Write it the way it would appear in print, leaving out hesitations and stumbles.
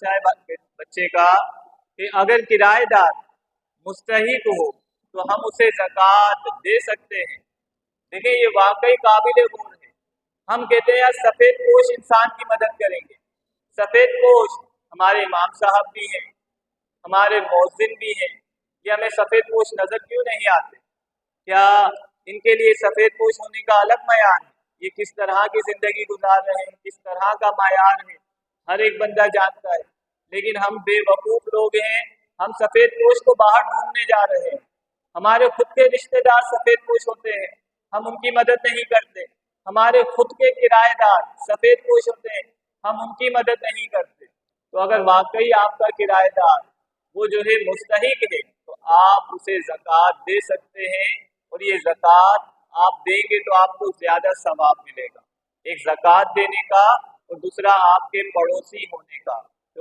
पूछा है बच्चे का कि अगर किराएदार मुस्तहिक हो तो हम उसे ज़कात दे सकते हैं। देखिए ये वाकई काबिल गौर है। हम कहते हैं यार सफ़ेद पोश इंसान की मदद करेंगे। सफ़ेद पोश हमारे इमाम साहब भी हैं, हमारे मौज़िन भी हैं, ये हमें सफ़ेद पोश नज़र क्यों नहीं आते? क्या इनके लिए सफ़ेद पोश होने का अलग मयार है? ये किस तरह की ज़िंदगी गुजार रहे हैं, किस तरह का मयार है, हर एक बंदा जानता है। लेकिन हम बेवकूफ़ लोग हैं, हम सफ़ेद पोश को बाहर ढूंढने जा रहे हैं। हमारे खुद के रिश्तेदार सफ़ेद पोश होते हैं, हम उनकी मदद नहीं करते। हमारे खुद के किराएदार सफ़ेद पोश होते हैं, हम उनकी मदद नहीं करते। तो अगर वाकई आपका किराएदार वो जो है मुस्तहिक है तो आप उसे ज़कात दे सकते हैं, और ये ज़कात आप देंगे तो आपको ज़्यादा सवाब मिलेगा, एक ज़कात देने का और दूसरा आपके पड़ोसी होने का।